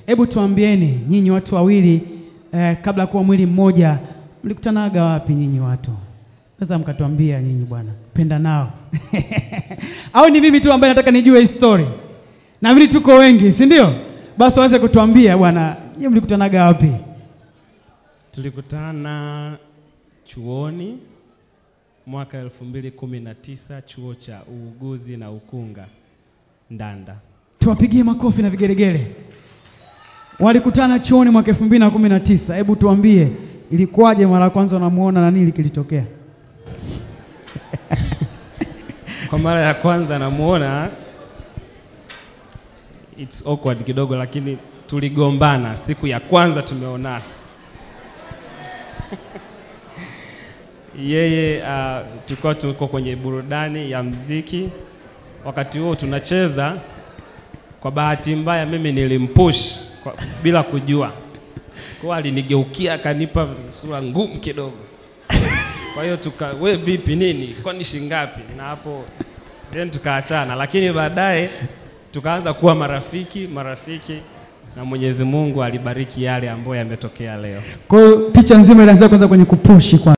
Hebu tuambieni nyinyi watu wawili kabla kuwa mwili mmoja mlikutanaga wapi nyinyi watu? Sasa mkatuambia nyinyi bwana, penda nao. Au ni mimi tu ambaye nataka nijue story? Na mimi tuko wengi, si ndio? Basi waweze kutuambia bwana, nyinyi mlikutanaga wapi? Tulikutana chuoni mwaka 2019 chuo cha uuguzi na ukunga Ndanda. Tuwapigie makofi na vigelegele. Walikutana chuoni mwaka 2019. Hebu tuambie ilikuwaje mara ya kwanza unamuona na nini kilitokea? Kwa mara ya kwanza namuona it's awkward kidogo, lakini tuligombana siku ya kwanza tumeonana. Yeye tulikuwa tuko kwenye burudani ya muziki. Wakati huo tunacheza, kwa bahati mbaya mimi nilimpush bila kujua. Kwa alinigeukia akanipa sura ngumu kidogo. Kwa hiyo wewe vipi nini? Kwani shingapi? Na hapo then tukaachana, lakini baadaye tukaanza kuwa marafiki na Mwenyezi Mungu alibariki yale ambayo yametokea leo. Kwa hiyo picha nzima ilianza kwanza kwenye kupush kwa